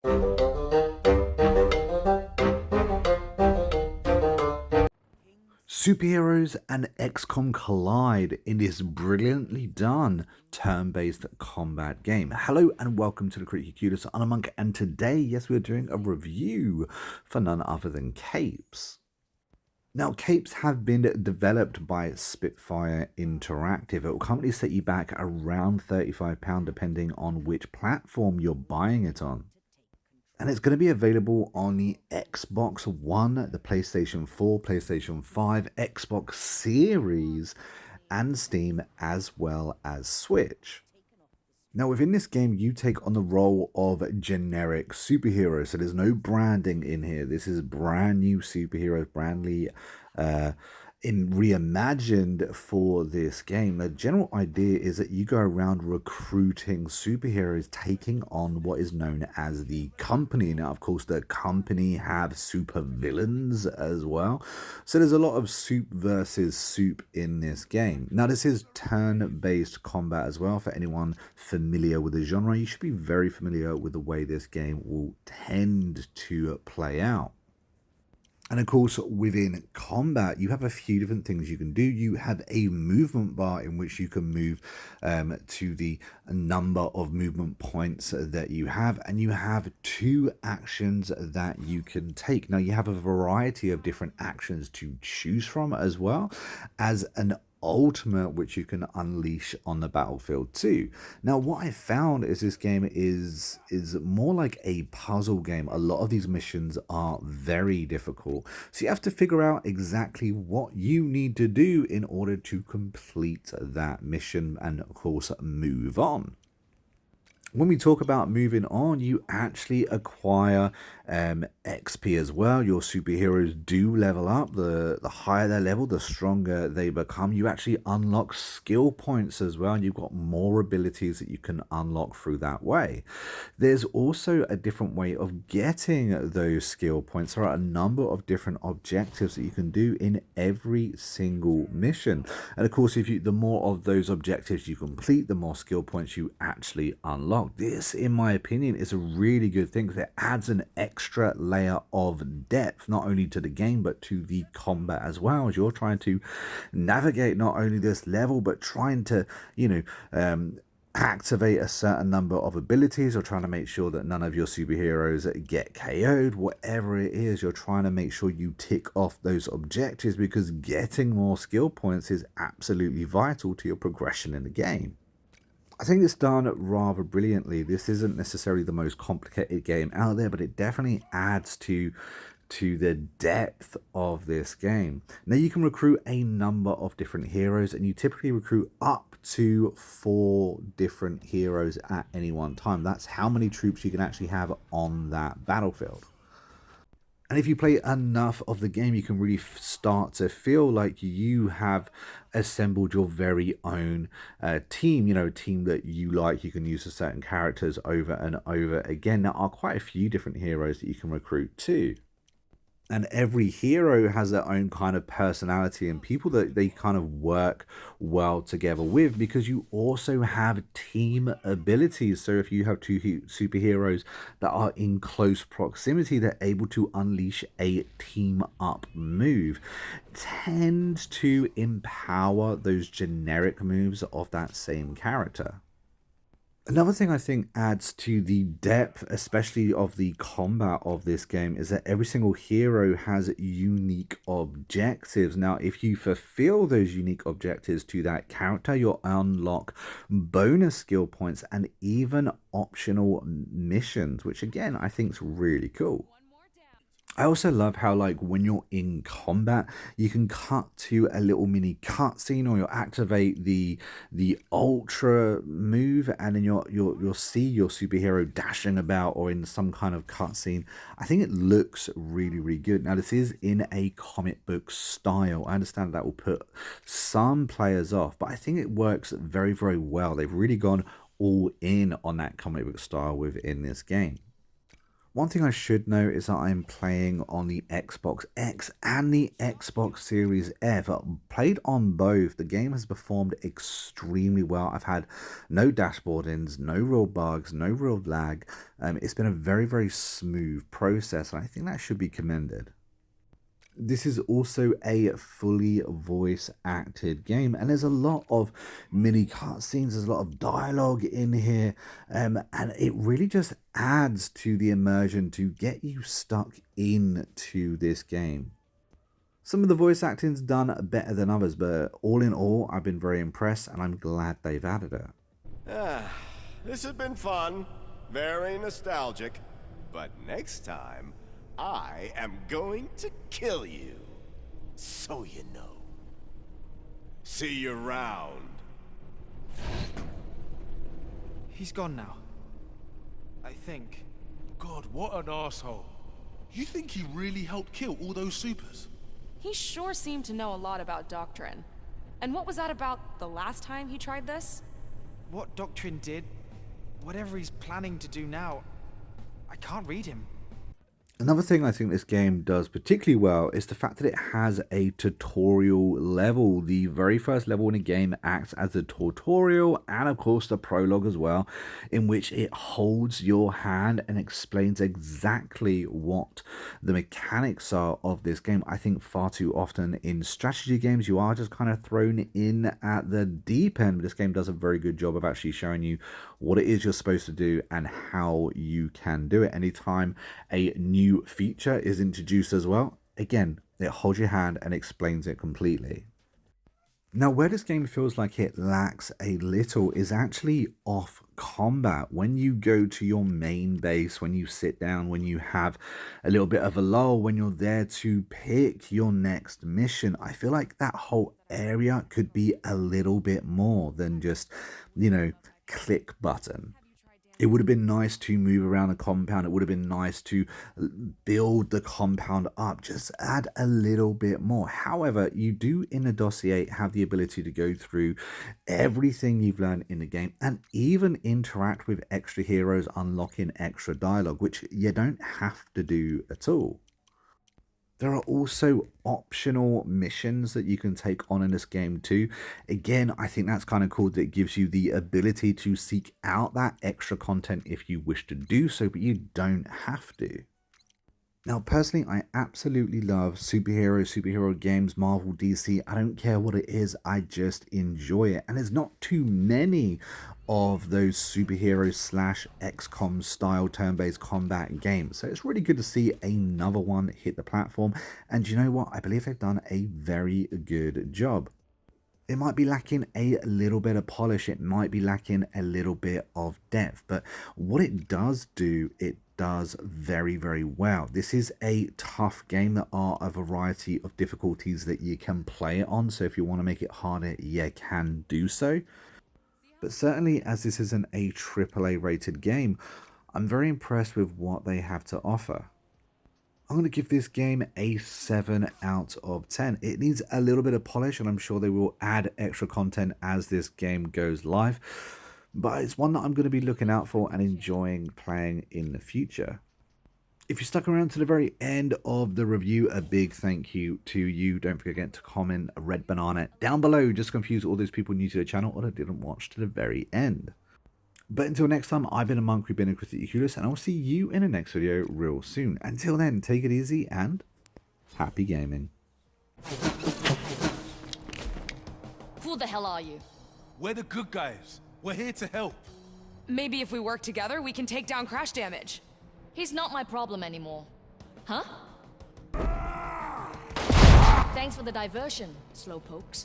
Superheroes and XCOM collide in this brilliantly done turn-based combat game. Hello and welcome to the Critically Curious. I'm Monk, and today, yes, we're doing a review for none other than Capes. Now, Capes have been developed by Spitfire Interactive. It will currently set you back around £35 depending on which platform you're buying it on. And it's going to be available on the Xbox One, the PlayStation 4, PlayStation 5, Xbox Series, and Steam, as well as Switch. Now, within this game, you take on the role of generic superheroes. So there's no branding in here. This is brand new superheroes, brandly reimagined for this game. The general idea is that you go around recruiting superheroes, taking on what is known as the company. Now, of course, the company have super villains as well, so there's a lot of soup versus soup in this game. Now, this is turn-based combat as well. For anyone familiar with the genre, you should be very familiar with the way this game will tend to play out. And of course, within combat, you have a few different things you can do. You have a movement bar in which you can move to the number of movement points that you have. And you have two actions that you can take. Now, you have a variety of different actions to choose from, as well as an ultimate which you can unleash on the battlefield too. Now, what I found is this game is more like a puzzle game. A lot of these missions are very difficult, so you have to figure out exactly what you need to do in order to complete that mission and, of course, move on. When we talk about moving on, you actually acquire XP as well. Your superheroes do level up. The higher their level, the stronger they become. You actually unlock skill points as well, and you've got more abilities that you can unlock through that way. There's also a different way of getting those skill points. There are a number of different objectives that you can do in every single mission. And of course, the more of those objectives you complete, the more skill points you actually unlock. This, in my opinion, is a really good thing because it adds an extra layer of depth, not only to the game, but to the combat as well, as you're trying to navigate not only this level, but trying to, activate a certain number of abilities, or trying to make sure that none of your superheroes get KO'd. Whatever it is, you're trying to make sure you tick off those objectives, because getting more skill points is absolutely vital to your progression in the game. I think it's done rather brilliantly. This isn't necessarily the most complicated game out there, but it definitely adds to the depth of this game. Now, you can recruit a number of different heroes, and you typically recruit up to 4 different heroes at any one time. That's how many troops you can actually have on that battlefield. And if you play enough of the game, you can really start to feel like you have assembled your very own team, a team that you like. You can use for certain characters over and over again. There are quite a few different heroes that you can recruit too. And every hero has their own kind of personality and people that they kind of work well together with, because you also have team abilities. So if you have two superheroes that are in close proximity, they're able to unleash a team up move. Tends to empower those generic moves of that same character. Another thing I think adds to the depth, especially of the combat of this game, is that every single hero has unique objectives. Now, if you fulfill those unique objectives to that character, you'll unlock bonus skill points and even optional missions, which again, I think is really cool. I also love how, like, when you're in combat, you can cut to a little mini cutscene, or you'll activate the ultra move, and then you'll see your superhero dashing about or in some kind of cutscene. I think it looks really, really good. Now, this is in a comic book style. I understand that will put some players off, but I think it works very, very well. They've really gone all in on that comic book style within this game. One thing I should note is that I'm playing on the Xbox X and the Xbox Series F. Played on both, the game has performed extremely well. I've had no dashboardings, no real bugs, no real lag. It's been a very, very smooth process, and I think that should be commended. This is also a fully voice acted game, and there's a lot of mini cutscenes, there's a lot of dialogue in here, and it really just adds to the immersion to get you stuck into this game. Some of the voice acting's done better than others, but all in all, I've been very impressed, and I'm glad they've added it. This has been fun, very nostalgic, but next time I am going to kill you, so you know. See you around. He's gone now. I think. God, what an asshole. You think he really helped kill all those supers? He sure seemed to know a lot about doctrine. And what was that about the last time he tried this? What Doctrine did, whatever he's planning to do now, I can't read him. Another thing I think this game does particularly well is the fact that it has a tutorial level. The very first level in a game acts as a tutorial, and of course the prologue as well, in which it holds your hand and explains exactly what the mechanics are of this game. I think far too often in strategy games you are just kind of thrown in at the deep end, but this game does a very good job of actually showing you what it is you're supposed to do and how you can do it. Anytime a new feature is introduced as well, again, it holds your hand and explains it completely. Now, where this game feels like it lacks a little is actually off combat. When you go to your main base, when you sit down, when you have a little bit of a lull, when you're there to pick your next mission, I feel like that whole area could be a little bit more than just, click button. It would have been nice to move around the compound. It would have been nice to build the compound up. Just add a little bit more. However, you do in the dossier have the ability to go through everything you've learned in the game and even interact with extra heroes, unlocking extra dialogue, which you don't have to do at all. There are also optional missions that you can take on in this game too. Again, I think that's kind of cool that it gives you the ability to seek out that extra content if you wish to do so, but you don't have to. Now, personally, I absolutely love superhero games, Marvel, DC. I don't care what it is, I just enjoy it. And there's not too many of those superhero slash XCOM style turn-based combat games. So it's really good to see another one hit the platform. And you know what? I believe they've done a very good job. It might be lacking a little bit of polish, it might be lacking a little bit of depth, but what it does do, it does very, very well. This is a tough game. There are a variety of difficulties that you can play it on, so if you want to make it harder, you can do so. But certainly, as this isn't a AAA rated game, I'm very impressed with what they have to offer. I'm going to give this game a 7 out of 10. It needs a little bit of polish, and I'm sure they will add extra content as this game goes live. But it's one that I'm going to be looking out for and enjoying playing in the future. If you stuck around to the very end of the review, a big thank you to you. Don't forget to comment a red banana down below, just to confuse all those people new to the channel or that didn't watch to the very end. But until next time, I've been a monk, we've been a Criticus, and I'll see you in the next video real soon. Until then, take it easy and happy gaming. Who the hell are you? We're the good guys. We're here to help. Maybe if we work together, we can take down Crash Damage. He's not my problem anymore. Huh? Thanks for the diversion, slowpokes.